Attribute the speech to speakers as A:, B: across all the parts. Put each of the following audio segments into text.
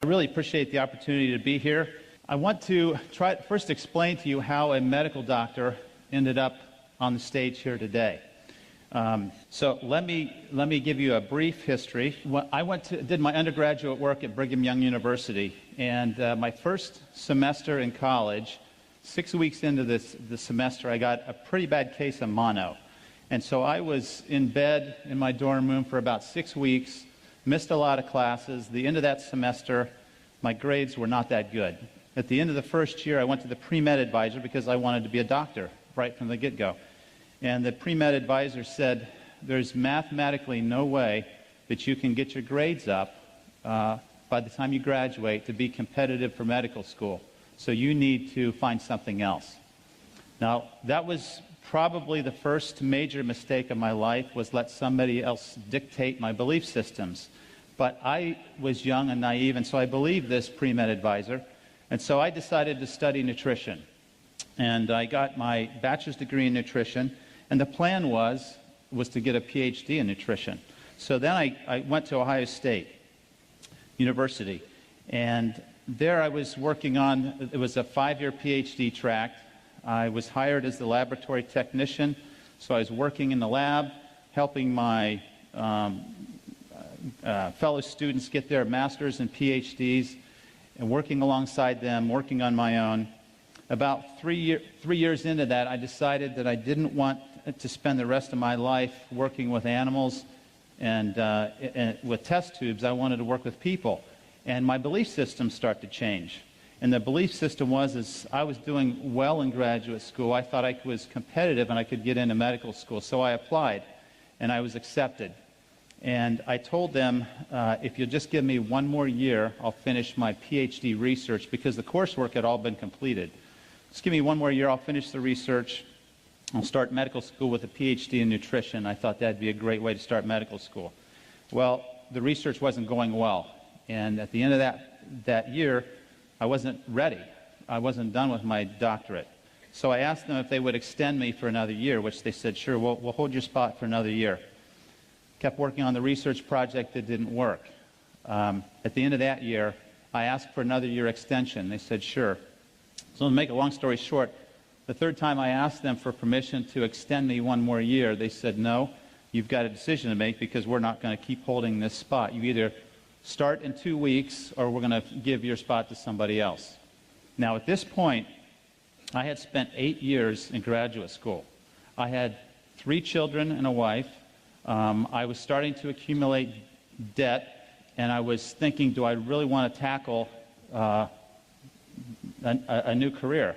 A: really appreciate the opportunity to be here. I want to first explain to you how a medical doctor ended up on the stage here today. So let me give you a brief history. I did my undergraduate work at Brigham Young University, and my first semester in college, 6 weeks into the semester, I got a pretty bad case of mono. And so I was in bed in my dorm room for about 6 weeks, missed a lot of classes. The end of that semester, my grades were not that good. At the end of the first year, I went to the pre-med advisor because I wanted to be a doctor right from the get-go. And the pre-med advisor said, there's mathematically no way that you can get your grades up by the time you graduate to be competitive for medical school. So you need to find something else. Now, that was probably the first major mistake of my life, was let somebody else dictate my belief systems. But I was young and naive, and so I believed this pre-med advisor. And so I decided to study nutrition. And I got my bachelor's degree in nutrition, and the plan was to get a PhD in nutrition. So then I went to Ohio State University, and there I was working on, it was a 5-year PhD track. I was hired as the laboratory technician, so I was working in the lab, helping my fellow students get their master's and PhDs, and working alongside them, working on my own. About 3 years into that, I decided that I didn't want to spend the rest of my life working with animals and with test tubes. I wanted to work with people. And my belief system started to change. And the belief system was, I was doing well in graduate school. I thought I was competitive and I could get into medical school. So I applied, and I was accepted. And I told them, if you'll just give me 1 more year, I'll finish my PhD research, because the coursework had all been completed. Just give me 1 more year, I'll finish the research. I'll start medical school with a PhD in nutrition. I thought that'd be a great way to start medical school. Well, the research wasn't going well. And at the end of that year, I wasn't ready. I wasn't done with my doctorate. So I asked them if they would extend me for another year, which they said, sure, we'll hold your spot for another year. Kept working on the research project that didn't work. At the end of that year, I asked for another year extension. They said, sure. So to make a long story short, the third time I asked them for permission to extend me 1 more year, they said, no, you've got a decision to make, because we're not going to keep holding this spot. You either start in 2 weeks, or we're going to give your spot to somebody else. Now, at this point, I had spent 8 years in graduate school. I had 3 children and a wife. I was starting to accumulate debt, and I was thinking, do I really want to tackle a new career?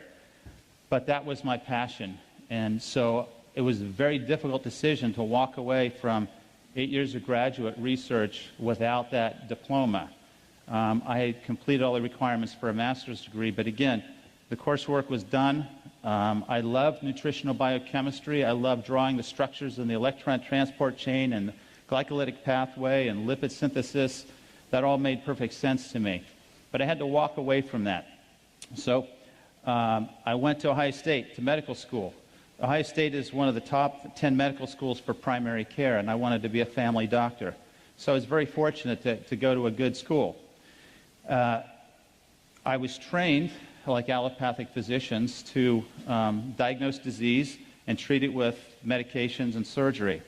A: But that was my passion, and so it was a very difficult decision to walk away from 8 years of graduate research without that diploma. I had completed all the requirements for a master's degree, but again, the coursework was done. I loved nutritional biochemistry. I loved drawing the structures in the electron transport chain and the glycolytic pathway and lipid synthesis. That all made perfect sense to me. But I had to walk away from that. So I went to Ohio State to medical school. Ohio State is one of the top 10 medical schools for primary care, and I wanted to be a family doctor. So I was very fortunate to go to a good school. I was trained, like allopathic physicians, to diagnose disease and treat it with medications and surgery.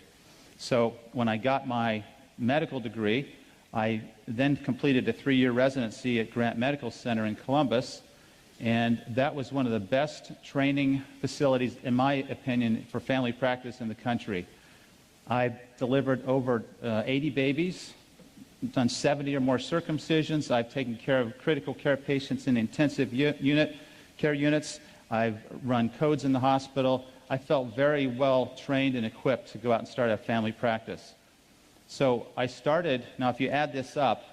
A: So when I got my medical degree, I then completed a 3-year residency at Grant Medical Center in Columbus, and that was one of the best training facilities, in my opinion, for family practice in the country. I've delivered over 80 babies, done 70 or more circumcisions. I've taken care of critical care patients in intensive care units. I've run codes in the hospital. I felt very well trained and equipped to go out and start a family practice. So I started, now if you add this up,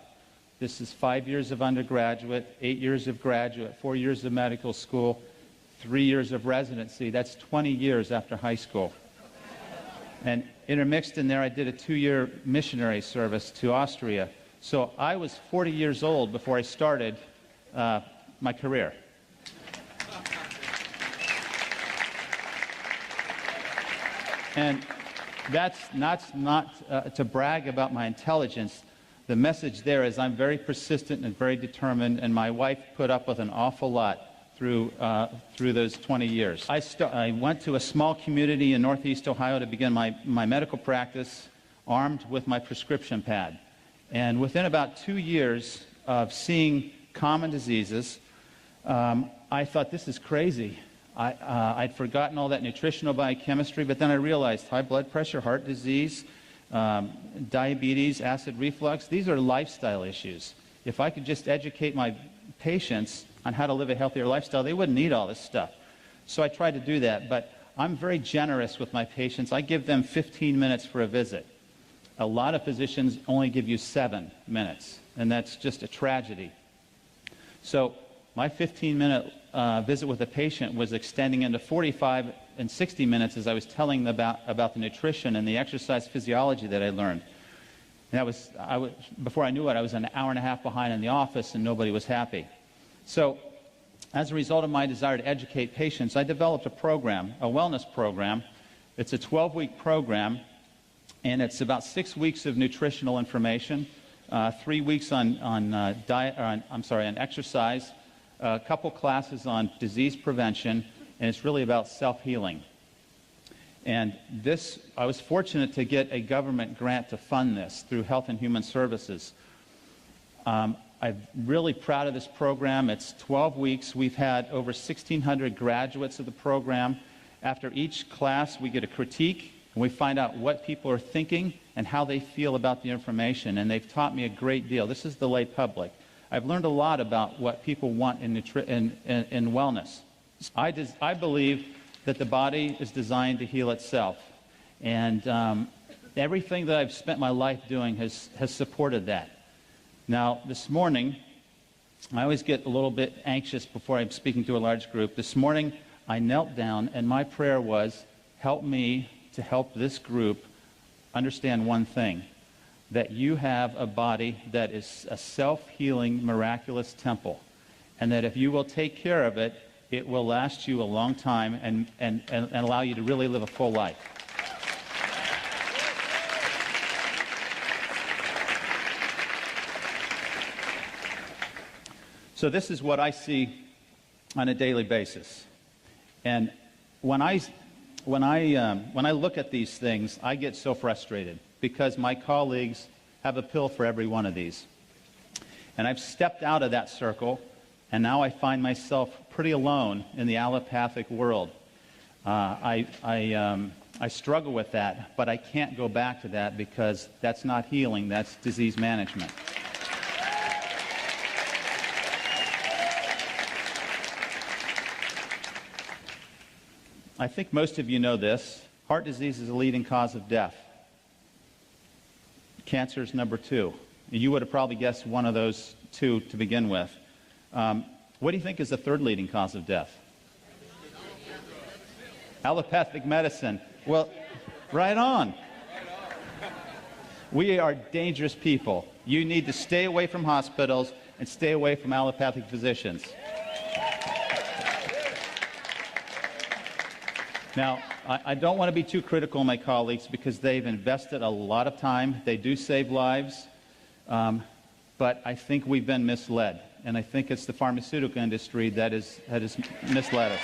A: this is 5 years of undergraduate, 8 years of graduate, 4 years of medical school, 3 years of residency. That's 20 years after high school. And intermixed in there, I did a 2-year missionary service to Austria. So I was 40 years old before I started my career. And that's not to brag about my intelligence. the message there is I'm very persistent and very determined, and my wife put up with an awful lot through those 20 years. I went to a small community in Northeast Ohio to begin my medical practice, armed with my prescription pad. And within about 2 years of seeing common diseases, I thought, this is crazy. I'd forgotten all that nutritional biochemistry, but then I realized high blood pressure, heart disease, diabetes, acid reflux, these are lifestyle issues. If I could just educate my patients on how to live a healthier lifestyle, they wouldn't need all this stuff. So I tried to do that, but I'm very generous with my patients. I give them 15 minutes for a visit. A lot of physicians only give you 7 minutes, and that's just a tragedy. So my 15-minute visit with a patient was extending into 45 and 60 minutes as I was telling them about the nutrition and the exercise physiology that I learned. And before I knew it, I was an hour and a half behind in the office, and nobody was happy. So as a result of my desire to educate patients, I developed a program, a wellness program. It's a 12-week program, and it's about 6 weeks of nutritional information, 3 weeks on exercise, a couple classes on disease prevention, and it's really about self-healing. And I was fortunate to get a government grant to fund this through Health and Human Services. I'm really proud of this program. It's 12 weeks. We've had over 1,600 graduates of the program. After each class, we get a critique, and we find out what people are thinking and how they feel about the information, and they've taught me a great deal. This is the lay public. I've learned a lot about what people want in wellness. I believe that the body is designed to heal itself, and everything that I've spent my life doing has supported that. Now, this morning, I always get a little bit anxious before I'm speaking to a large group. This morning, I knelt down, and my prayer was, help me to help this group understand one thing, that you have a body that is a self-healing, miraculous temple, and that if you will take care of it, it will last you a long time and allow you to really live a full life. So this is what I see on a daily basis. And when I look at these things, I get so frustrated because my colleagues have a pill for every one of these. And I've stepped out of that circle, and now I find myself pretty alone in the allopathic world. I struggle with that, but I can't go back to that because that's not healing, that's disease management. I think most of you know this. Heart disease is the leading cause of death. Cancer is number 2. You would have probably guessed one of those 2 to begin with. What do you think is the 3rd leading cause of death? Allopathic medicine. Well, right on. We are dangerous people. You need to stay away from hospitals and stay away from allopathic physicians. Now, I don't want to be too critical of my colleagues because they've invested a lot of time. They do save lives, but I think we've been misled, and I think it's the pharmaceutical industry that has misled us.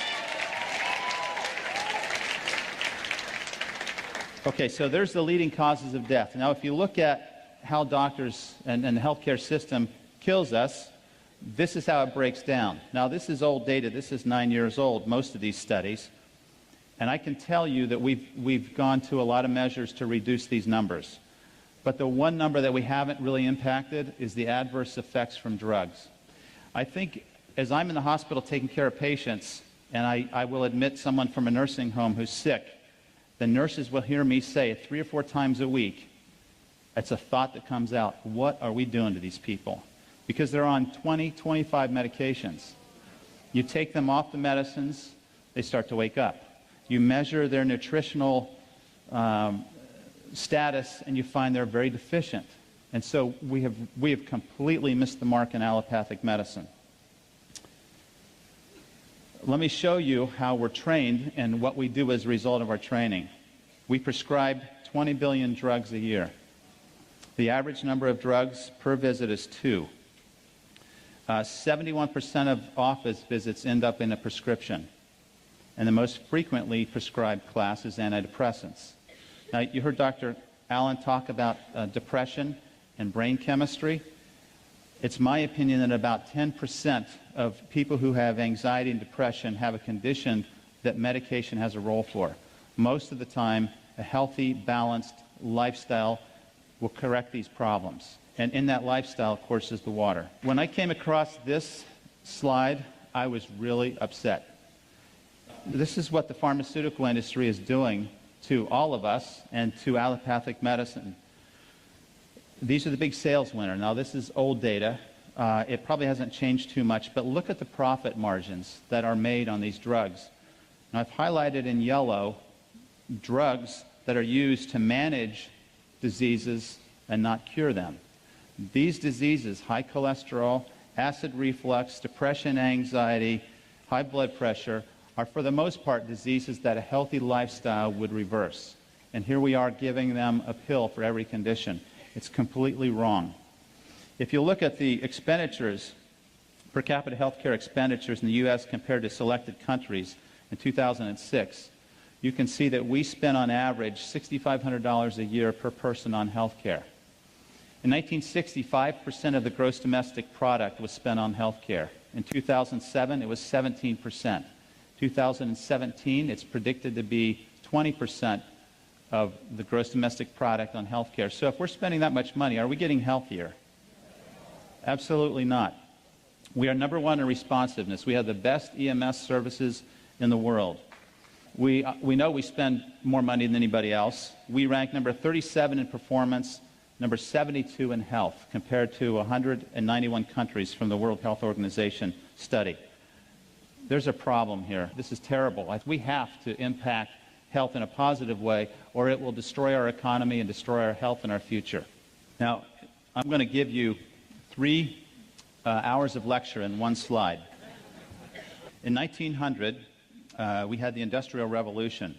A: Okay, so there's the leading causes of death. Now, if you look at how doctors and the healthcare system kills us, this is how it breaks down. Now, this is old data. This is 9 years old, most of these studies. And I can tell you that we've gone to a lot of measures to reduce these numbers. But the one number that we haven't really impacted is the adverse effects from drugs. I think as I'm in the hospital taking care of patients, and I will admit someone from a nursing home who's sick, the nurses will hear me say 3 or 4 times a week, it's a thought that comes out, what are we doing to these people? Because they're on 20, 25 medications. You take them off the medicines, they start to wake up. You measure their nutritional status, and you find they're very deficient. And so we have completely missed the mark in allopathic medicine. Let me show you how we're trained and what we do as a result of our training. We prescribe 20 billion drugs a year. The average number of drugs per visit is 2. 71% of office visits end up in a prescription, and the most frequently prescribed class is antidepressants. Now, you heard Dr. Allen talk about depression and brain chemistry. It's my opinion that about 10% of people who have anxiety and depression have a condition that medication has a role for. Most of the time, a healthy, balanced lifestyle will correct these problems. And in that lifestyle, of course, is the water. When I came across this slide, I was really upset. This is what the pharmaceutical industry is doing to all of us and to allopathic medicine. These are the big sales winners. Now, this is old data. It probably hasn't changed too much, but look at the profit margins that are made on these drugs. Now, I've highlighted in yellow drugs that are used to manage diseases and not cure them. These diseases, high cholesterol, acid reflux, depression, anxiety, high blood pressure, are for the most part diseases that a healthy lifestyle would reverse. And here we are giving them a pill for every condition. It's completely wrong. If you look at the expenditures, per capita healthcare expenditures in the U.S. compared to selected countries in 2006, you can see that we spend on average $6,500 a year per person on health care. In 1960, 5% of the gross domestic product was spent on health care. In 2007, it was 17%. 2017, it's predicted to be 20% of the gross domestic product on health care. So if we're spending that much money, are we getting healthier? Absolutely not. We are number one in responsiveness. We have the best EMS services in the world. We know we spend more money than anybody else. We rank number 37 in performance, number 72 in health, compared to 191 countries from the World Health Organization study. There's a problem here. This is terrible. We have to impact health in a positive way, or it will destroy our economy and destroy our health and our future. Now, I'm going to give you 3 hours of lecture in one slide. In 1900, we had the Industrial Revolution.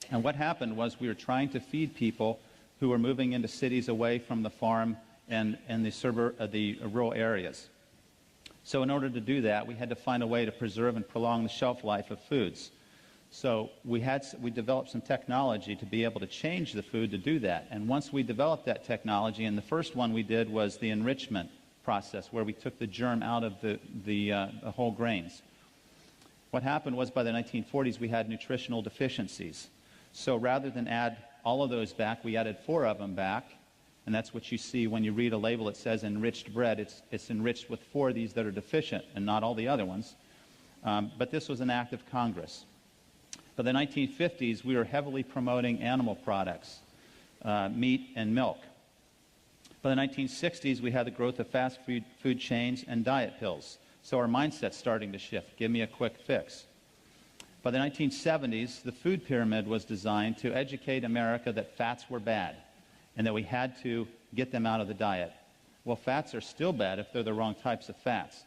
A: And what happened was we were trying to feed people who were moving into cities away from the farm and the rural areas. So in order to do that, we had to find a way to preserve and prolong the shelf life of foods. So we developed some technology to be able to change the food to do that. And once we developed that technology, and the first one we did was the enrichment process, where we took the germ out of the whole grains. What happened was by the 1940s, we had nutritional deficiencies. So rather than add all of those back, we added 4 of them back. And that's what you see when you read a label that says enriched bread. It's enriched with 4 of these that are deficient and not all the other ones. But this was an act of Congress. By the 1950s, we were heavily promoting animal products, meat and milk. By the 1960s, we had the growth of fast food chains and diet pills. So our mindset's starting to shift. Give me a quick fix. By the 1970s, the food pyramid was designed to educate America that fats were bad and that we had to get them out of the diet. Well, fats are still bad if they're the wrong types of fats.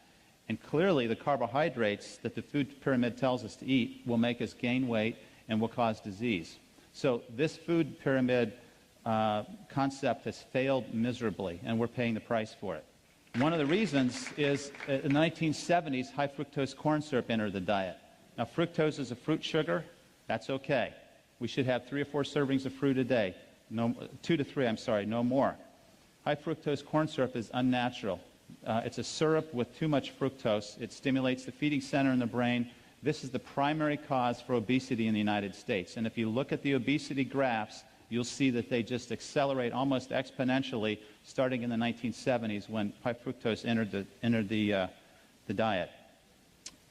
A: And clearly, the carbohydrates that the food pyramid tells us to eat will make us gain weight and will cause disease. So this food pyramid concept has failed miserably, and we're paying the price for it. One of the reasons is in the 1970s, high fructose corn syrup entered the diet. Now, fructose is a fruit sugar. That's okay. We should have 3 or 4 servings of fruit a day. 2 to 3, no more. High fructose corn syrup is unnatural. It's a syrup with too much fructose. It stimulates the feeding center in the brain. This is the primary cause for obesity in the United States. And if you look at the obesity graphs, you'll see that they just accelerate almost exponentially starting in the 1970s when high fructose entered the diet.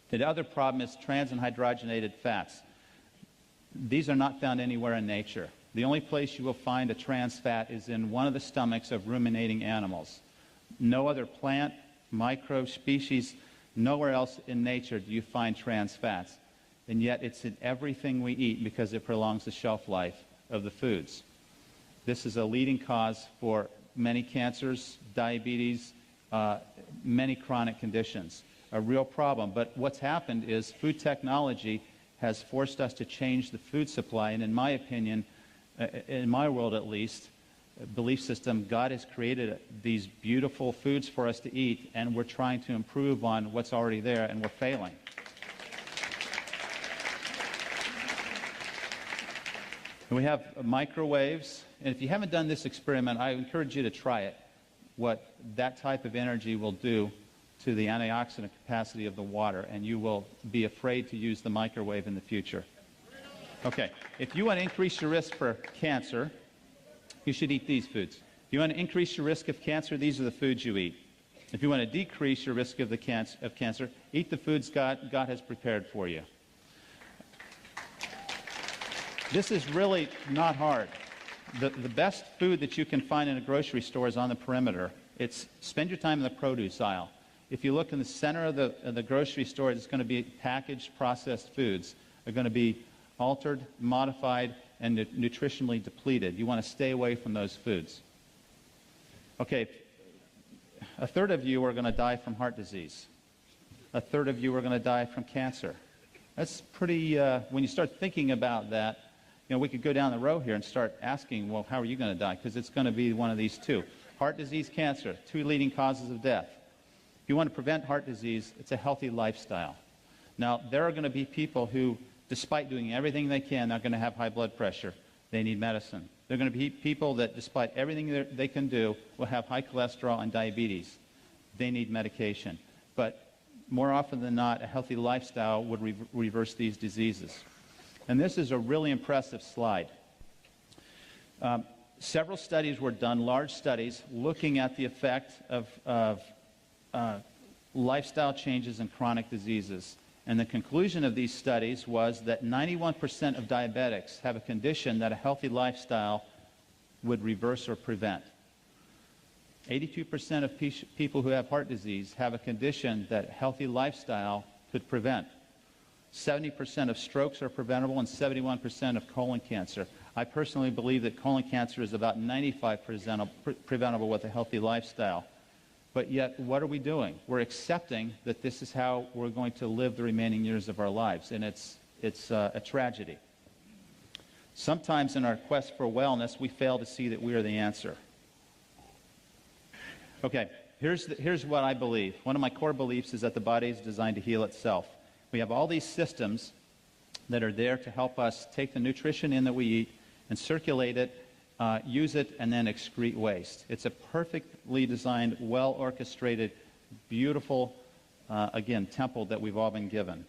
A: The other problem is trans and hydrogenated fats. These are not found anywhere in nature. The only place you will find a trans fat is in one of the stomachs of ruminating animals. No other plant, microbe species, nowhere else in nature do you find trans fats. And yet it's in everything we eat because it prolongs the shelf life of the foods. This is a leading cause for many cancers, diabetes, many chronic conditions. A real problem. But what's happened is food technology has forced us to change the food supply, and in my opinion, in my world at least, belief system, God has created these beautiful foods for us to eat, and we're trying to improve on what's already there, and we're failing. And we have microwaves, and if you haven't done this experiment, I encourage you to try it, what that type of energy will do to the antioxidant capacity of the water, and you will be afraid to use the microwave in the future. Okay, if you want to increase your risk for cancer, you should eat these foods. If you want to increase your risk of cancer, these are the foods you eat. If you want to decrease your risk of cancer, eat the foods God has prepared for you. This is really not hard. The best food that you can find in a grocery store is on the perimeter. Spend your time in the produce aisle. If you look in the center of the grocery store, it's going to be packaged, processed foods. They're going to be altered, modified, and nutritionally depleted. You want to stay away from those foods. Okay, a third of you are going to die from heart disease. A third of you are going to die from cancer. That's pretty, when you start thinking about that, we could go down the row here and start asking, well, how are you going to die? Because it's going to be one of these two. Heart disease, cancer, two leading causes of death. If you want to prevent heart disease, it's a healthy lifestyle. Now, there are going to be people who, despite doing everything they can, they're going to have high blood pressure. They need medicine. There are going to be people that, despite everything they can do, will have high cholesterol and diabetes. They need medication. But more often than not, a healthy lifestyle would reverse these diseases. And this is a really impressive slide. Several studies were done, large studies, looking at the effect of lifestyle changes in chronic diseases. And the conclusion of these studies was that 91% of diabetics have a condition that a healthy lifestyle would reverse or prevent. 82% of people who have heart disease have a condition that a healthy lifestyle could prevent. 70% of strokes are preventable, and 71% of colon cancer. I personally believe that colon cancer is about 95% preventable with a healthy lifestyle. But yet, what are we doing? We're accepting that this is how we're going to live the remaining years of our lives, and it's a tragedy. Sometimes in our quest for wellness, we fail to see that we are the answer. Okay, here's what I believe. One of my core beliefs is that the body is designed to heal itself. We have all these systems that are there to help us take the nutrition in that we eat and circulate it, use it, and then excrete waste. It's a perfectly designed, well-orchestrated, beautiful, again, temple that we've all been given.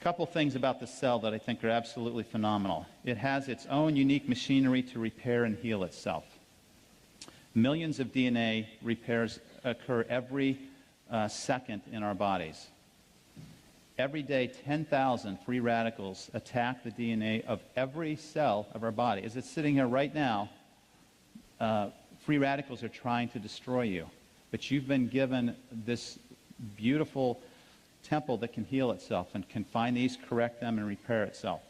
A: A couple things about the cell that I think are absolutely phenomenal. It has its own unique machinery to repair and heal itself. Millions of DNA repairs occur every second in our bodies. Every day, 10,000 free radicals attack the DNA of every cell of our body. As it's sitting here right now, free radicals are trying to destroy you. But you've been given this beautiful temple that can heal itself and can find these, correct them, and repair itself.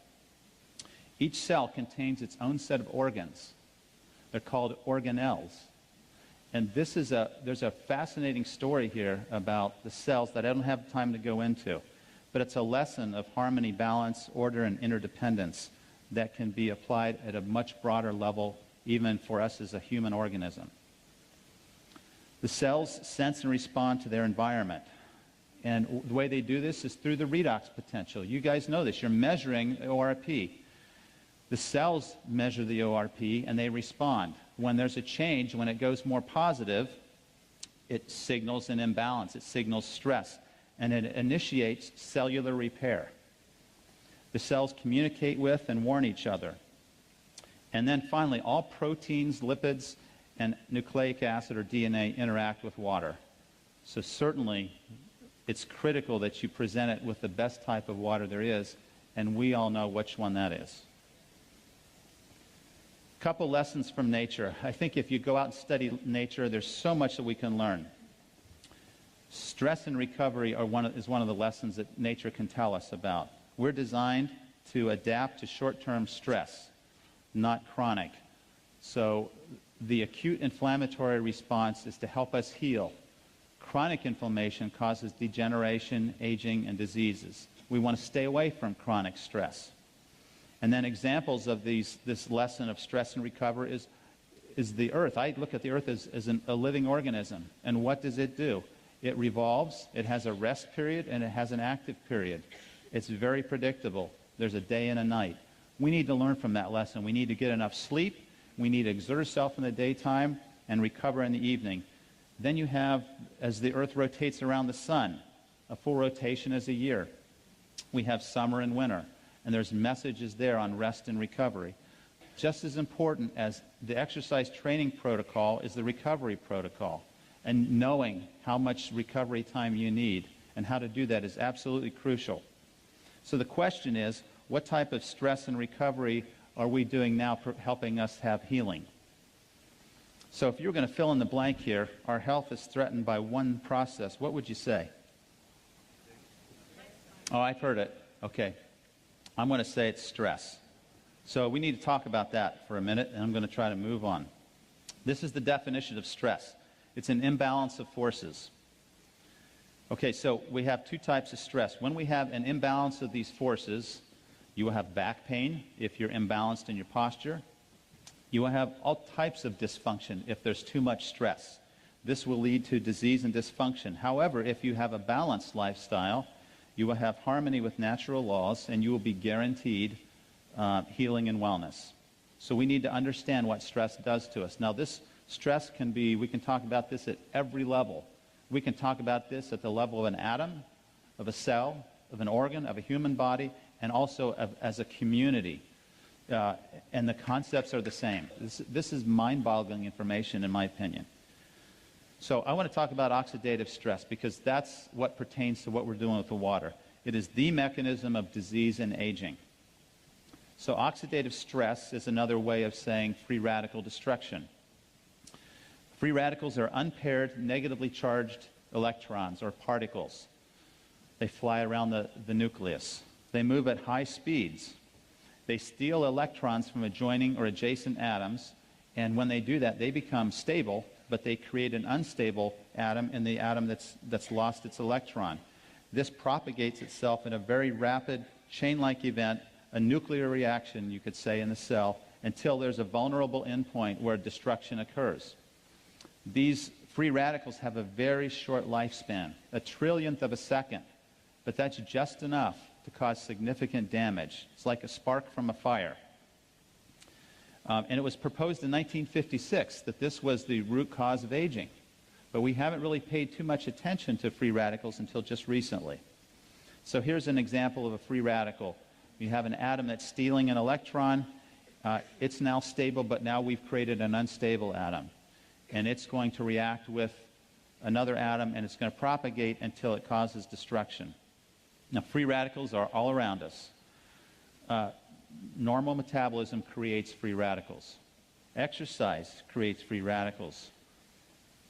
A: Each cell contains its own set of organs. They're called organelles. And there's a fascinating story here about the cells that I don't have time to go into. But it's a lesson of harmony, balance, order, and interdependence that can be applied at a much broader level, even for us as a human organism. The cells sense and respond to their environment. And the way they do this is through the redox potential. You guys know this. You're measuring ORP. The cells measure the ORP, and they respond. When there's a change, when it goes more positive, it signals an imbalance. It signals stress. And it initiates cellular repair. The cells communicate with and warn each other. And then finally, all proteins, lipids, and nucleic acid or DNA interact with water. So certainly, it's critical that you present it with the best type of water there is, and we all know which one that is. A couple lessons from nature. I think if you go out and study nature, there's so much that we can learn. Stress and recovery is one of the lessons that nature can tell us about. We're designed to adapt to short-term stress, not chronic. So the acute inflammatory response is to help us heal. Chronic inflammation causes degeneration, aging, and diseases. We want to stay away from chronic stress. And then examples of this lesson of stress and recovery is is the Earth. I look at the Earth as a living organism. And what does it do? It revolves, it has a rest period, and it has an active period. It's very predictable. There's a day and a night. We need to learn from that lesson. We need to get enough sleep. We need to exert ourselves in the daytime and recover in the evening. Then you have, as the Earth rotates around the sun, a full rotation is a year. We have summer and winter, and there's messages there on rest and recovery. Just as important as the exercise training protocol is the recovery protocol. And knowing how much recovery time you need and how to do that is absolutely crucial. So the question is, what type of stress and recovery are we doing now helping us have healing? So if you're going to fill in the blank here, our health is threatened by one process. What would you say? Oh, I've heard it. Okay. I'm going to say it's stress. So we need to talk about that for a minute, and I'm going to try to move on. This is the definition of stress. It's an imbalance of forces. Okay, so we have two types of stress. When we have an imbalance of these forces, you will have back pain if you're imbalanced in your posture. You will have all types of dysfunction if there's too much stress. This will lead to disease and dysfunction. However, if you have a balanced lifestyle, you will have harmony with natural laws, and you will be guaranteed healing and wellness. So we need to understand what stress does to us. Now, this stress can be, we can talk about this at every level. We can talk about this at the level of an atom, of a cell, of an organ, of a human body, and also as a community. And the concepts are the same. This is mind-boggling information, in my opinion. So I want to talk about oxidative stress because that's what pertains to what we're doing with the water. It is the mechanism of disease and aging. So oxidative stress is another way of saying free radical destruction. Free radicals are unpaired, negatively charged electrons or particles. They fly around the nucleus. They move at high speeds. They steal electrons from adjoining or adjacent atoms, and when they do that, they become stable, but they create an unstable atom in the atom that's lost its electron. This propagates itself in a very rapid, chain-like event, a nuclear reaction, you could say, in the cell, until there's a vulnerable endpoint where destruction occurs. These free radicals have a very short lifespan, a trillionth of a second, but that's just enough to cause significant damage. It's like a spark from a fire. And it was proposed in 1956 that this was the root cause of aging, but we haven't really paid too much attention to free radicals until just recently. So here's an example of a free radical. You have an atom that's stealing an electron. It's now stable, but now we've created an unstable atom. And it's going to react with another atom, and it's going to propagate until it causes destruction. Now, free radicals are all around us. Normal metabolism creates free radicals. Exercise creates free radicals.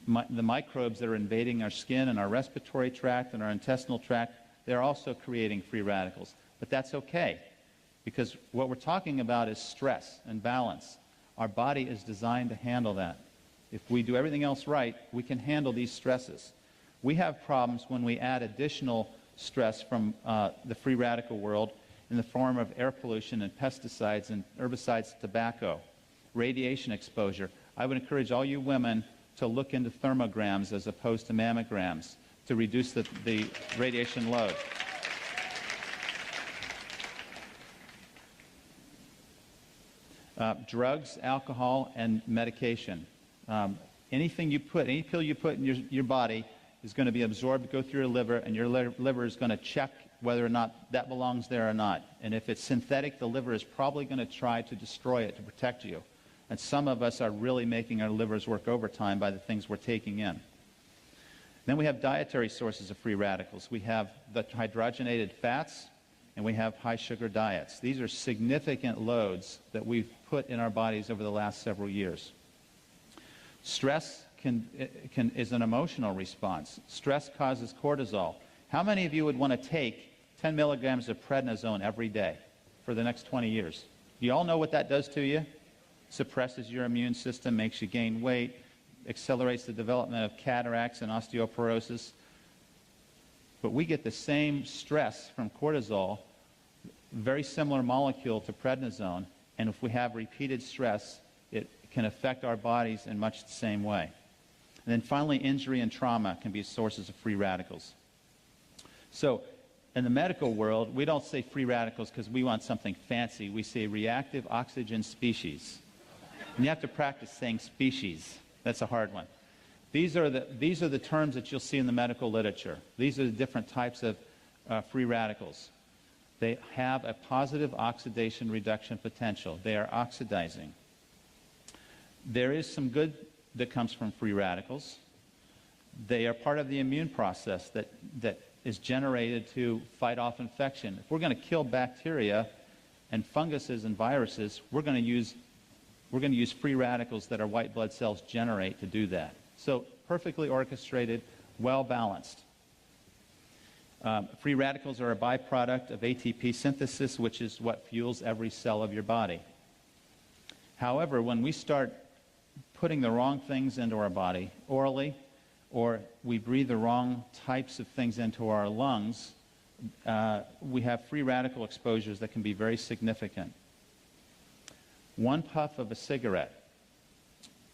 A: The microbes that are invading our skin and our respiratory tract and our intestinal tract, they're also creating free radicals. But that's okay, because what we're talking about is stress and balance. Our body is designed to handle that. If we do everything else right, we can handle these stresses. We have problems when we add additional stress from the free radical world in the form of air pollution and pesticides and herbicides, tobacco, radiation exposure. I would encourage all you women to look into thermograms as opposed to mammograms to reduce the radiation load. Drugs, alcohol, and medication. Any pill you put in your body is going to be absorbed, go through your liver, and your liver is going to check whether or not that belongs there or not. And if it's synthetic, the liver is probably going to try to destroy it to protect you. And some of us are really making our livers work overtime by the things we're taking in. Then we have dietary sources of free radicals. We have the hydrogenated fats, and we have high sugar diets. These are significant loads that we've put in our bodies over the last several years. Stress is an emotional response. Stress causes cortisol. How many of you would want to take 10 milligrams of prednisone every day for the next 20 years? Do you all know what that does to you? Suppresses your immune system, makes you gain weight, accelerates the development of cataracts and osteoporosis. But we get the same stress from cortisol, very similar molecule to prednisone, and if we have repeated stress, it can affect our bodies in much the same way. And then finally, injury and trauma can be sources of free radicals. So in the medical world, we don't say free radicals because we want something fancy. We say reactive oxygen species. And you have to practice saying species. That's a hard one. These are the terms that you'll see in the medical literature. These are the different types of free radicals. They have a positive oxidation reduction potential. They are oxidizing. There is some good that comes from free radicals. They are part of the immune process that is generated to fight off infection. If we're going to kill bacteria and funguses and viruses, we're going to use free radicals that our white blood cells generate to do that. So perfectly orchestrated, well balanced. Free radicals are a byproduct of ATP synthesis, which is what fuels every cell of your body. However, when we start putting the wrong things into our body orally, or we breathe the wrong types of things into our lungs, we have free radical exposures that can be very significant. One puff of a cigarette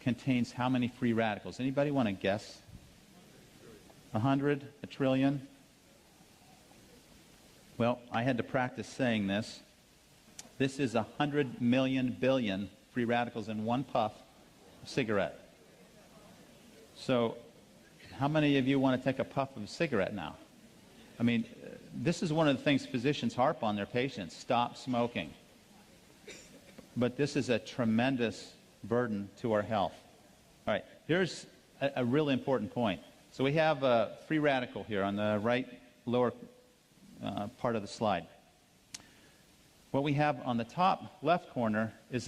A: contains how many free radicals? Anybody want to guess? 100? A trillion? Well, I had to practice saying this. This is 100 million billion free radicals in one puff of cigarette. So how many of you want to take a puff of a cigarette now? I mean, this is one of the things physicians harp on their patients: stop smoking. But this is a tremendous burden to our health. All right, here's a really important point. So we have a free radical here on the right lower part of the slide. What we have on the top left corner is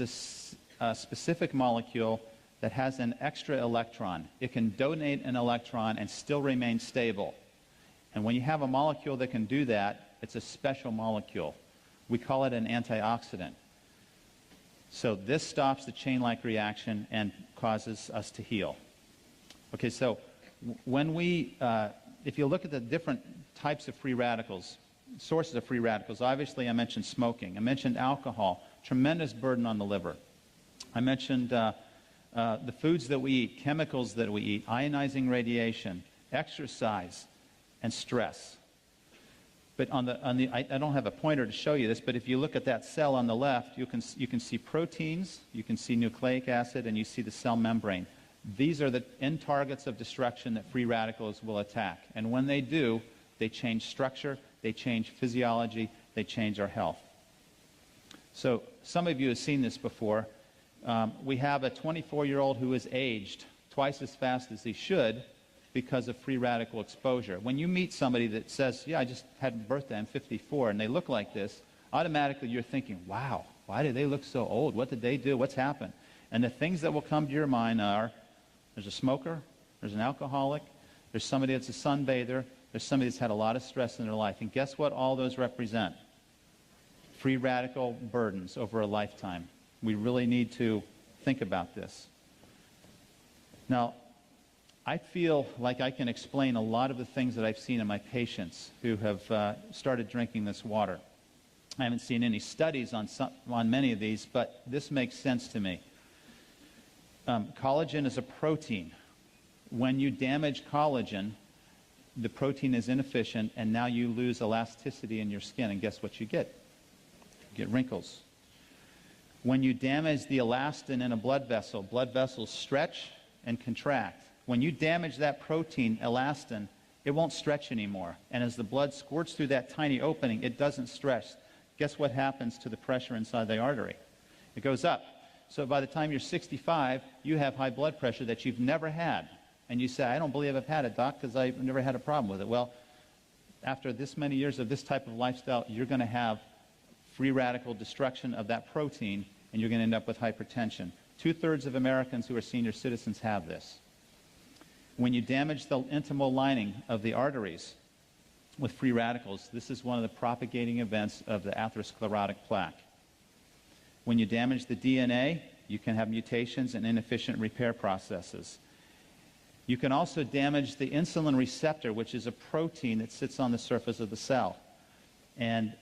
A: a specific molecule that has an extra electron. It can donate an electron and still remain stable. And when you have a molecule that can do that, it's a special molecule. We call it an antioxidant. So this stops the chain-like reaction and causes us to heal. Okay, so when if you look at the different types of free radicals, sources of free radicals, obviously I mentioned smoking. I mentioned alcohol, tremendous burden on the liver. I mentioned the foods that we eat, chemicals that we eat, ionizing radiation, exercise, and stress. But I don't have a pointer to show you this, but if you look at that cell on the left, you can see proteins, you can see nucleic acid, and you see the cell membrane. These are the end targets of destruction that free radicals will attack. And when they do, they change structure, they change physiology, they change our health. So some of you have seen this before. We have a 24-year-old who is aged twice as fast as he should because of free radical exposure. When you meet somebody that says, yeah, I just had a birthday, I'm 54, and they look like this, automatically you're thinking, wow, why do they look so old? What did they do? What's happened? And the things that will come to your mind are, there's a smoker, there's an alcoholic, there's somebody that's a sunbather, there's somebody that's had a lot of stress in their life. And guess what all those represent? Free radical burdens over a lifetime. We really need to think about this. Now, I feel like I can explain a lot of the things that I've seen in my patients who have started drinking this water. I haven't seen any studies on many of these, but this makes sense to me. Collagen is a protein. When you damage collagen, the protein is inefficient, and now you lose elasticity in your skin, and guess what you get? You get wrinkles. When you damage the elastin in a blood vessels stretch and contract. When you damage that protein, elastin, it won't stretch anymore. And as the blood squirts through that tiny opening, it doesn't stretch. Guess what happens to the pressure inside the artery? It goes up. So by the time you're 65, you have high blood pressure that you've never had. And you say, I don't believe I've had it, doc, because I've never had a problem with it. Well, after this many years of this type of lifestyle, you're going to have free radical destruction of that protein, and you're going to end up with hypertension. 2/3 of Americans who are senior citizens have this. When you damage the intimal lining of the arteries with free radicals, this is one of the propagating events of the atherosclerotic plaque. When you damage the DNA, you can have mutations and inefficient repair processes. You can also damage the insulin receptor, which is a protein that sits on the surface of the cell. And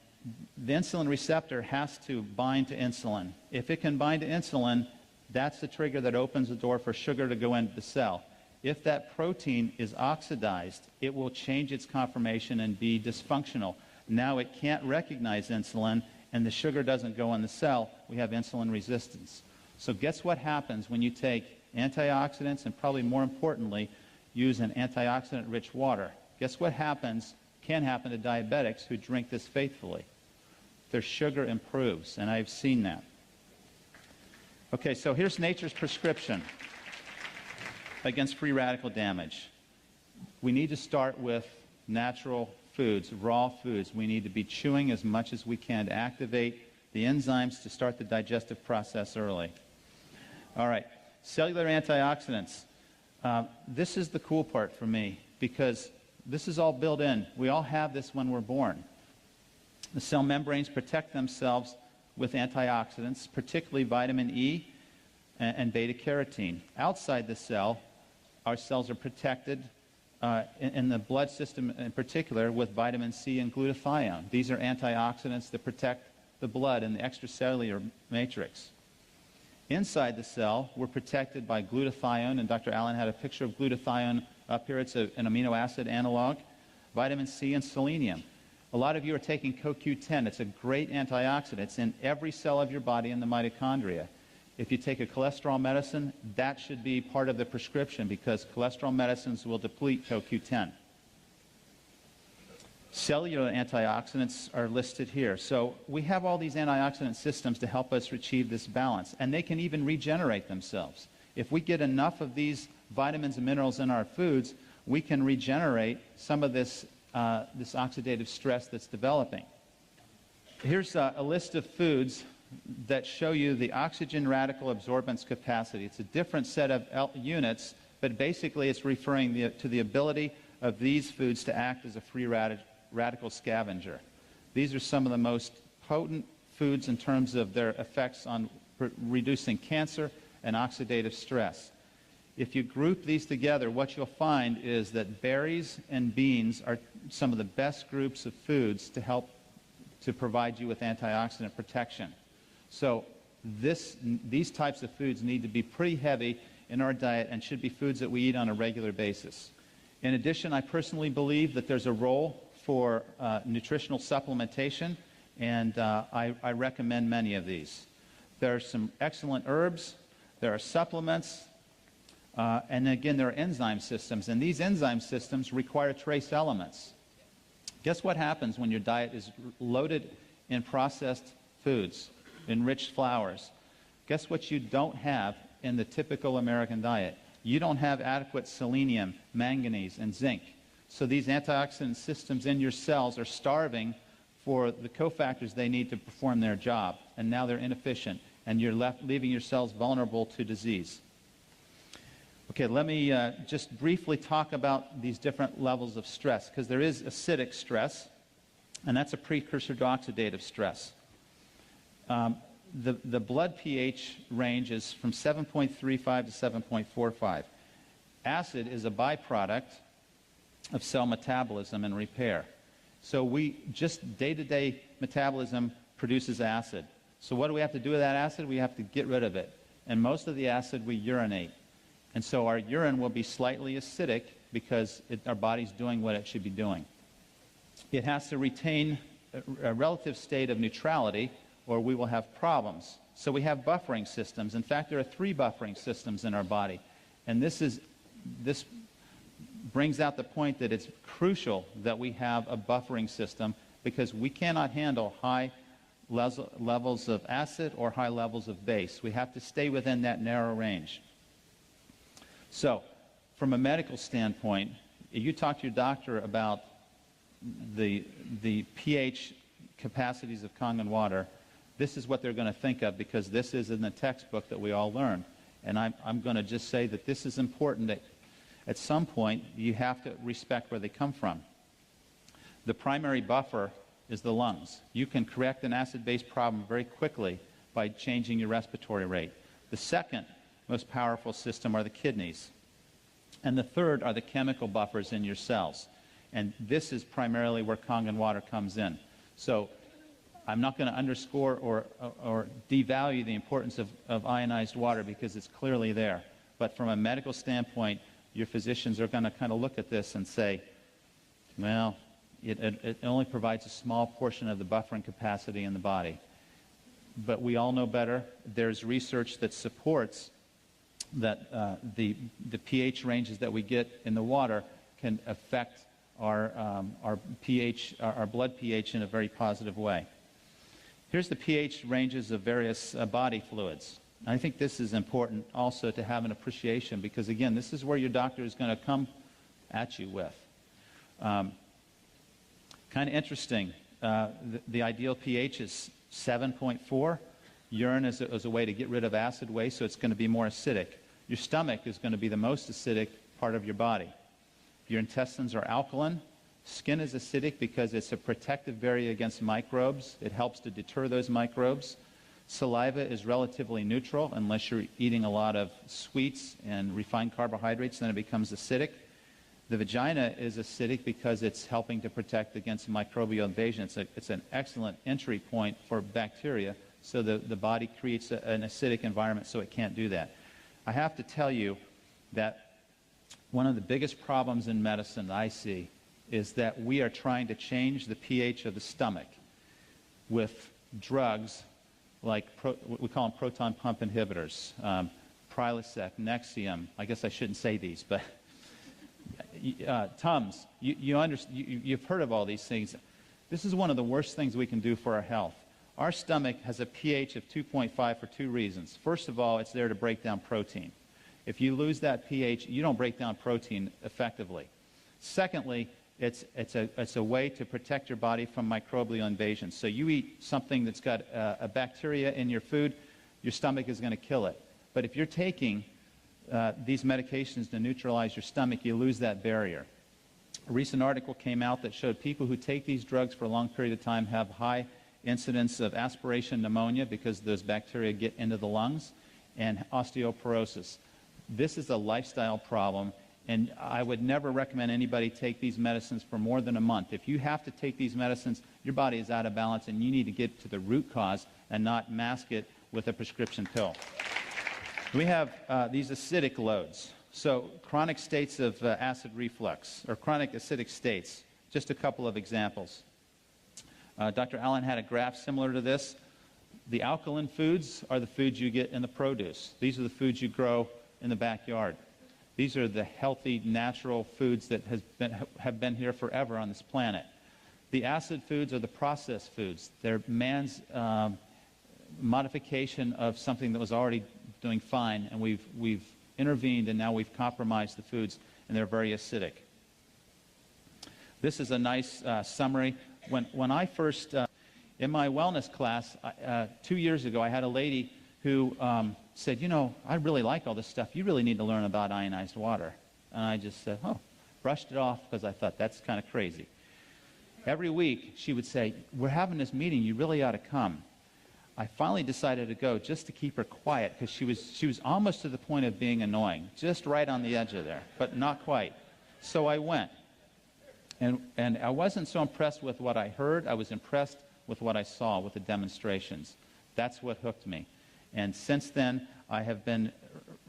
A: the insulin receptor has to bind to insulin. If it can bind to insulin, That's the trigger that opens the door for sugar to go into the cell. If that protein is oxidized, it will change its conformation and be dysfunctional. Now it can't recognize insulin, and the sugar doesn't go in the cell. We have insulin resistance. So guess what happens when you take antioxidants and, probably more importantly, use an antioxidant-rich water? Guess what can happen to diabetics who drink this faithfully? Their sugar improves, and I've seen that. Okay, so here's nature's prescription against free radical damage. We need to start with natural foods, raw foods. We need to be chewing as much as we can to activate the enzymes to start the digestive process early. All right, cellular antioxidants. This is the cool part for me, because this is all built in. We all have this when we're born. The cell membranes protect themselves with antioxidants, particularly vitamin E and beta-carotene. Outside the cell, our cells are protected in the blood system in particular with vitamin C and glutathione. These are antioxidants that protect the blood and the extracellular matrix. Inside the cell, we're protected by glutathione, and Dr. Allen had a picture of glutathione up here. It's an amino acid analog, vitamin C, and selenium. A lot of you are taking CoQ10. It's a great antioxidant. It's in every cell of your body in the mitochondria. If you take a cholesterol medicine, that should be part of the prescription, because cholesterol medicines will deplete CoQ10. Cellular antioxidants are listed here. So we have all these antioxidant systems to help us achieve this balance, and they can even regenerate themselves. If we get enough of these vitamins and minerals in our foods, we can regenerate some of this oxidative stress that's developing. Here's a list of foods that show you the oxygen radical absorbance capacity. It's a different set of units, but basically it's referring to the ability of these foods to act as a free radical scavenger. These are some of the most potent foods in terms of their effects on reducing cancer and oxidative stress. If you group these together, what you'll find is that berries and beans are some of the best groups of foods to help to provide you with antioxidant protection. So these types of foods need to be pretty heavy in our diet and should be foods that we eat on a regular basis. In addition, I personally believe that there's a role for nutritional supplementation, and I recommend many of these. There are some excellent herbs, there are supplements, and again, there are enzyme systems, and these enzyme systems require trace elements. Guess what happens when your diet is loaded in processed foods, enriched flours? Guess what you don't have in the typical American diet? You don't have adequate selenium, manganese, and zinc. So these antioxidant systems in your cells are starving for the cofactors they need to perform their job, and now they're inefficient, and you're leaving your cells vulnerable to disease. Okay, let me just briefly talk about these different levels of stress, because there is acidic stress, and that's a precursor to oxidative stress. The blood pH range is from 7.35 to 7.45. Acid is a byproduct of cell metabolism and repair. So just day-to-day metabolism produces acid. So what do we have to do with that acid? We have to get rid of it. And most of the acid we urinate. And so our urine will be slightly acidic because our body's doing what it should be doing. It has to retain a relative state of neutrality, or we will have problems. So we have buffering systems. In fact, there are 3 buffering systems in our body. And this brings out the point that it's crucial that we have a buffering system, because we cannot handle high levels of acid or high levels of base. We have to stay within that narrow range. So, from a medical standpoint, if you talk to your doctor about the pH capacities of Kangen water, this is what they're going to think of, because this is in the textbook that we all learn. And I'm going to just say that this is important, that at some point you have to respect where they come from. The primary buffer is the lungs. You can correct an acid-base problem very quickly by changing your respiratory rate. The second most powerful system are the kidneys. And the third are the chemical buffers in your cells. And this is primarily where Kangen water comes in. So I'm not going to underscore or devalue the importance of ionized water because it's clearly there. But from a medical standpoint, your physicians are going to kind of look at this and say, well, it only provides a small portion of the buffering capacity in the body. But we all know better. There's research that supports that the pH ranges that we get in the water can affect our pH, our blood pH in a very positive way. Here's the pH ranges of various body fluids. I think this is important also to have an appreciation because, again, this is where your doctor is going to come at you with. Kind of interesting. The ideal pH is 7.4. Urine is a way to get rid of acid waste, so it's going to be more acidic. Your stomach is going to be the most acidic part of your body. Your intestines are alkaline. Skin is acidic because it's a protective barrier against microbes. It helps to deter those microbes. Saliva is relatively neutral unless you're eating a lot of sweets and refined carbohydrates, then it becomes acidic. The vagina is acidic because it's helping to protect against microbial invasion. It's an excellent entry point for bacteria, so the body creates an acidic environment so it can't do that. I have to tell you that one of the biggest problems in medicine that I see is that we are trying to change the pH of the stomach with drugs like we call them proton pump inhibitors, Prilosec, Nexium. I guess I shouldn't say these, but Tums. You've heard of all these things. This is one of the worst things we can do for our health. Our stomach has a pH of 2.5 for two reasons. First of all, it's there to break down protein. If you lose that pH, you don't break down protein effectively. Secondly, it's a way to protect your body from microbial invasion. So you eat something that's got a bacteria in your food, your stomach is going to kill it. But if you're taking these medications to neutralize your stomach, you lose that barrier. A recent article came out that showed people who take these drugs for a long period of time have high incidence of aspiration pneumonia because those bacteria get into the lungs, and osteoporosis. This is a lifestyle problem, and I would never recommend anybody take these medicines for more than a month. If you have to take these medicines, your body is out of balance, and you need to get to the root cause and not mask it with a prescription pill. We have these acidic loads. So chronic states of acid reflux, or chronic acidic states. Just a couple of examples. Dr. Allen had a graph similar to this. The alkaline foods are the foods you get in the produce. These are the foods you grow in the backyard. These are the healthy, natural foods that have been here forever on this planet. The acid foods are the processed foods. They're man's modification of something that was already doing fine, and we've intervened, and now we've compromised the foods, and they're very acidic. This is a nice summary. When I first, in my wellness class, 2 years ago, I had a lady who said, you know, I really like all this stuff. You really need to learn about ionized water. And I just said, oh, brushed it off because I thought that's kind of crazy. Every week, she would say, we're having this meeting. You really ought to come. I finally decided to go just to keep her quiet because she was almost to the point of being annoying, just right on the edge of there, but not quite. So I went. And I wasn't so impressed with what I heard. I was impressed with what I saw with the demonstrations. That's what hooked me. And since then, I have been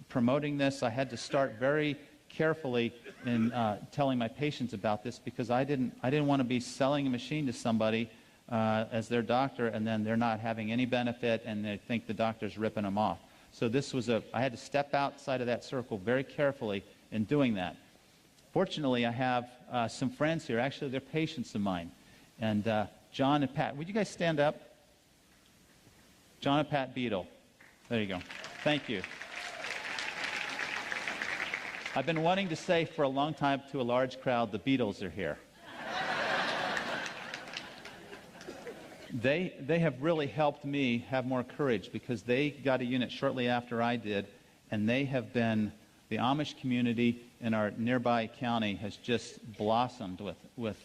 A: promoting this. I had to start very carefully in telling my patients about this because I didn't want to be selling a machine to somebody as their doctor, and then they're not having any benefit, and they think the doctor's ripping them off. So this was I had to step outside of that circle very carefully in doing that. Fortunately, I have some friends here. Actually, they're patients of mine. And John and Pat, would you guys stand up? John and Pat Beadle. There you go. Thank you. I've been wanting to say for a long time to a large crowd, the Beatles are here. They have really helped me have more courage because they got a unit shortly after I did, and they have been, the Amish community in our nearby county has just blossomed with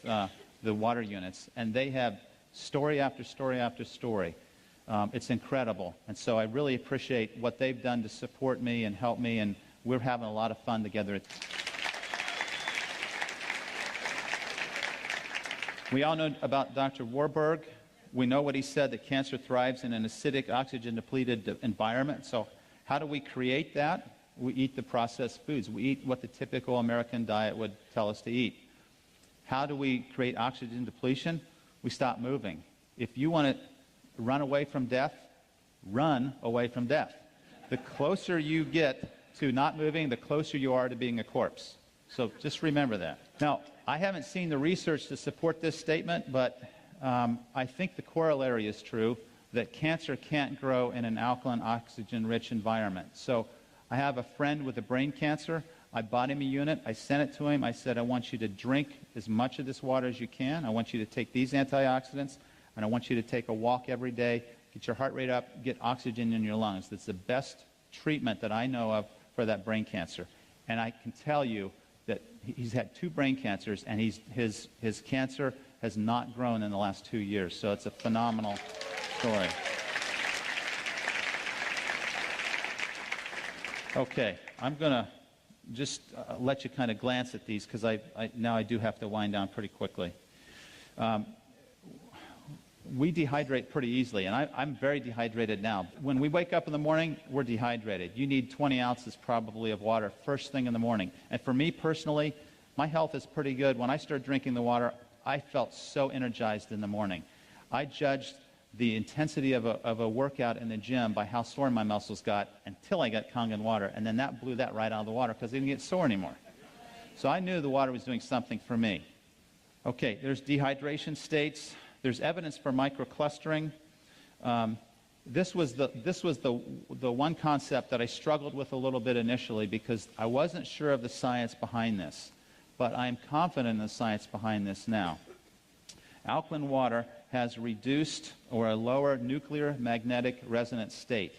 A: the water units, and they have story after story after story. It's incredible, and so I really appreciate what they've done to support me and help me, and we're having a lot of fun together. We all know about Dr. Warburg. We know what he said, that cancer thrives in an acidic, oxygen-depleted environment. So how do we create that? We eat the processed foods. We eat what the typical American diet would tell us to eat. How do we create oxygen depletion? We stop moving. If you want to run away from death, run away from death. The closer you get to not moving, the closer you are to being a corpse. So just remember that. Now, I haven't seen the research to support this statement, but I think the corollary is true, that cancer can't grow in an alkaline, oxygen-rich environment. So I have a friend with a brain cancer. I bought him a unit. I sent it to him. I said, I want you to drink as much of this water as you can. I want you to take these antioxidants, and I want you to take a walk every day, get your heart rate up, get oxygen in your lungs. That's the best treatment that I know of for that brain cancer. And I can tell you that he's had 2 brain cancers, and his cancer has not grown in the last 2 years. So it's a phenomenal story. Okay, I'm going to just let you kind of glance at these, because now I do have to wind down pretty quickly. We dehydrate pretty easily, and I'm very dehydrated now. When we wake up in the morning, we're dehydrated. You need 20 ounces probably of water first thing in the morning. And for me personally, my health is pretty good. When I started drinking the water, I felt so energized in the morning. I judged the intensity of a workout in the gym by how sore my muscles got until I got Kangen water, and then that blew that right out of the water because I didn't get sore anymore. So I knew the water was doing something for me. Okay, there's dehydration states. There's evidence for microclustering. This was the one concept that I struggled with a little bit initially because I wasn't sure of the science behind this, but I'm confident in the science behind this now. Alkaline water has reduced or a lower nuclear magnetic resonance state.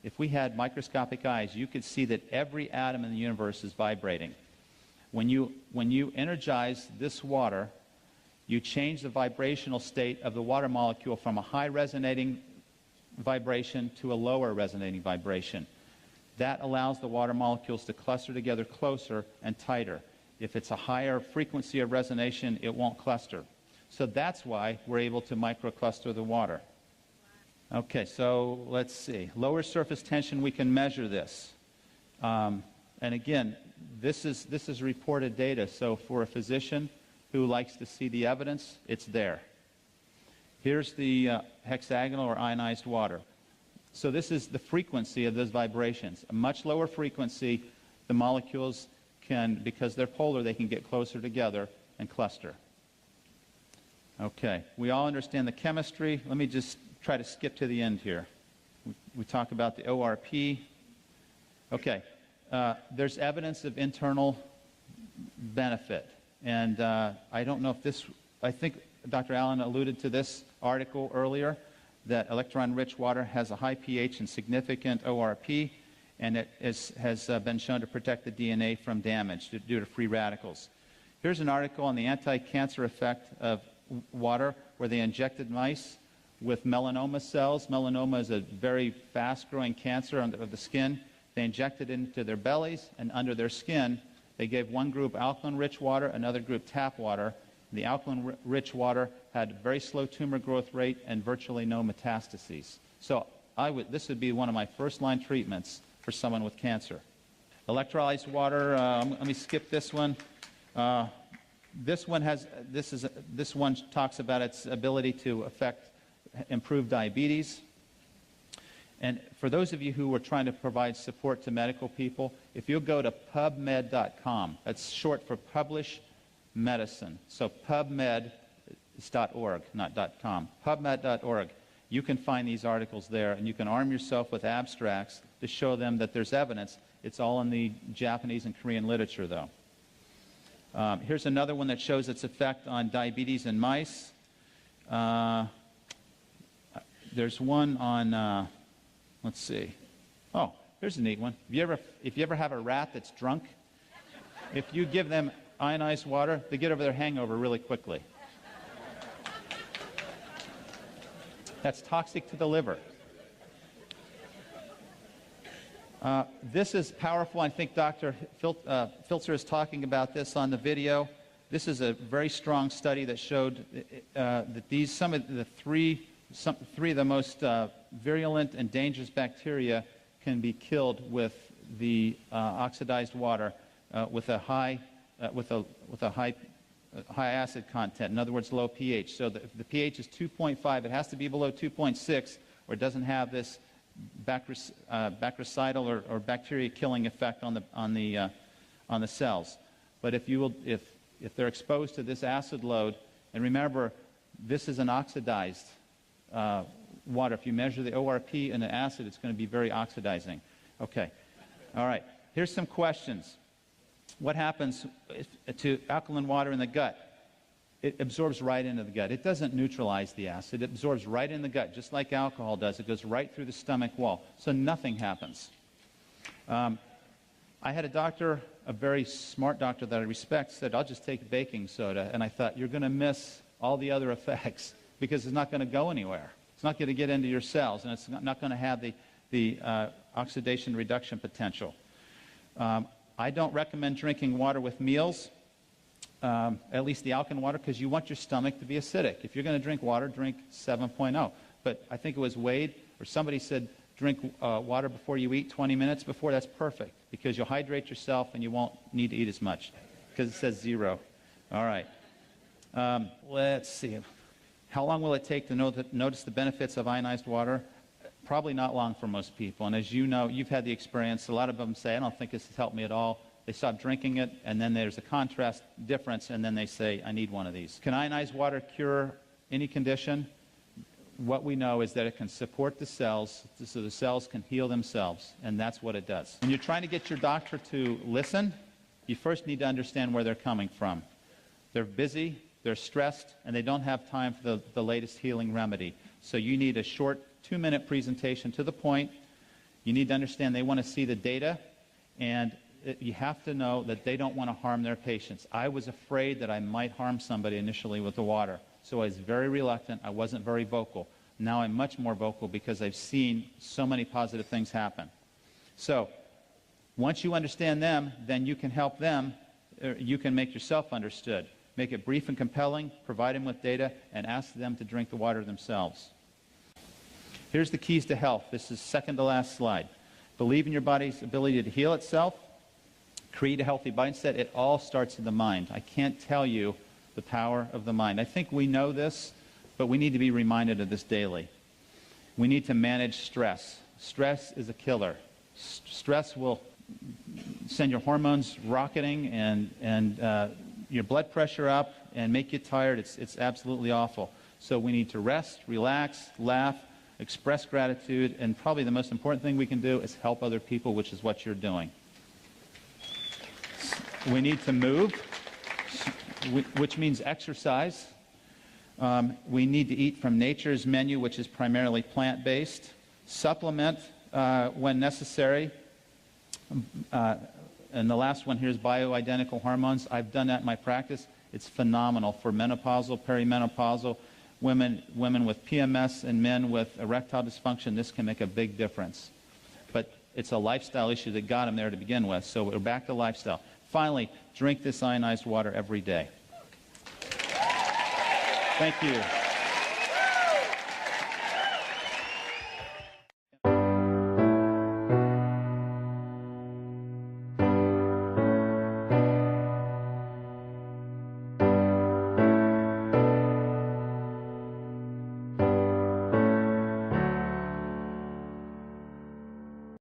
A: If we had microscopic eyes, you could see that every atom in the universe is vibrating. When you energize this water, you change the vibrational state of the water molecule from a high resonating vibration to a lower resonating vibration. That allows the water molecules to cluster together closer and tighter. If it's a higher frequency of resonation, it won't cluster. So that's why we're able to microcluster the water. Okay, so let's see. Lower surface tension, we can measure this. And again, this is reported data. So for a physician who likes to see the evidence, it's there. Here's the hexagonal or ionized water. So this is the frequency of those vibrations. A much lower frequency, the molecules can, because they're polar, they can get closer together and cluster. Okay, we all understand the chemistry. Let me just try to skip to the end here. We talk about the ORP. Okay, there's evidence of internal benefit. And I don't know if this, I think Dr. Allen alluded to this article earlier, that electron-rich water has a high pH and significant ORP, and it has been shown to protect the DNA from damage due to free radicals. Here's an article on the anti-cancer effect of water where they injected mice with melanoma cells. Melanoma is a very fast-growing cancer of the skin. They injected it into their bellies and under their skin. They gave one group alkaline-rich water, another group tap water. The alkaline-rich water had very slow tumor growth rate and virtually no metastases. So this would be one of my first-line treatments for someone with cancer. Electrolyzed water, let me skip this one. This one talks about its ability to improve diabetes. And for those of you who are trying to provide support to medical people, if you'll go to pubmed.com, that's short for Publish Medicine. So pubmed.org, not .com, pubmed.org. You can find these articles there, and you can arm yourself with abstracts to show them that there's evidence. It's all in the Japanese and Korean literature, though. Here's another one that shows its effect on diabetes in mice. There's one on... let's see. Oh, here's a neat one. If you ever have a rat that's drunk, if you give them ionized water, they get over their hangover really quickly. That's toxic to the liver. This is powerful. I think Dr. Filzer is talking about this on the video. this is a very strong study that showed that three of the most virulent and dangerous bacteria can be killed with the oxidized water with a high acid content. In other words, low pH. So if the pH is 2.5, it has to be below 2.6, or it doesn't have this bactericidal or bacteria-killing effect on the cells. But if they're exposed to this acid load, and remember, this is an oxidized water. If you measure the ORP in the acid, it's going to be very oxidizing. Okay. All right. Here's some questions. What happens to alkaline water in the gut? It absorbs right into the gut. It doesn't neutralize the acid. It absorbs right in the gut, just like alcohol does. It goes right through the stomach wall. So nothing happens. I had a doctor, a very smart doctor that I respect, said, I'll just take baking soda. And I thought, you're going to miss all the other effects because it's not going to go anywhere. It's not going to get into your cells, and it's not going to have the oxidation reduction potential. I don't recommend drinking water with meals, at least the alkaline water, because you want your stomach to be acidic. If you're going to drink water, drink 7.0. But I think it was Wade or somebody said drink water before you eat 20 minutes before. That's perfect because you'll hydrate yourself and you won't need to eat as much because it says 0. All right. Let's see. How long will it take to notice the benefits of ionized water? Probably not long for most people. And as you know, you've had the experience. A lot of them say, I don't think this has helped me at all. They stop drinking it, and then there's a contrast difference, and then they say, I need one of these. Can ionized water cure any condition? What we know is that it can support the cells so the cells can heal themselves, and that's what it does. When you're trying to get your doctor to listen, you first need to understand where they're coming from. They're busy, they're stressed, and they don't have time for the latest healing remedy. So you need a short 2-minute presentation to the point. You need to understand they want to see the data, and you have to know that they don't want to harm their patients. I was afraid that I might harm somebody initially with the water, so I was very reluctant. I wasn't very vocal. Now I'm much more vocal because I've seen so many positive things happen. So once you understand them, then you can help them. You can make yourself understood. Make it brief and compelling, provide them with data, and ask them to drink the water themselves. Here's the keys to health. This is second to last slide. Believe in your body's ability to heal itself. Create a healthy mindset. It all starts in the mind. I can't tell you the power of the mind. I think we know this, but we need to be reminded of this daily. We need to manage stress. Stress is a killer. Stress will send your hormones rocketing and your blood pressure up and make you tired. It's absolutely awful. So we need to rest, relax, laugh, express gratitude, and probably the most important thing we can do is help other people, which is what you're doing. We need to move, which means exercise. We need to eat from nature's menu, which is primarily plant-based. Supplement when necessary. And the last one here is bioidentical hormones. I've done that in my practice. It's phenomenal for menopausal, perimenopausal, women with PMS and men with erectile dysfunction. This can make a big difference. But it's a lifestyle issue that got them there to begin with. So we're back to lifestyle. Finally, drink this ionized water every day. Thank you.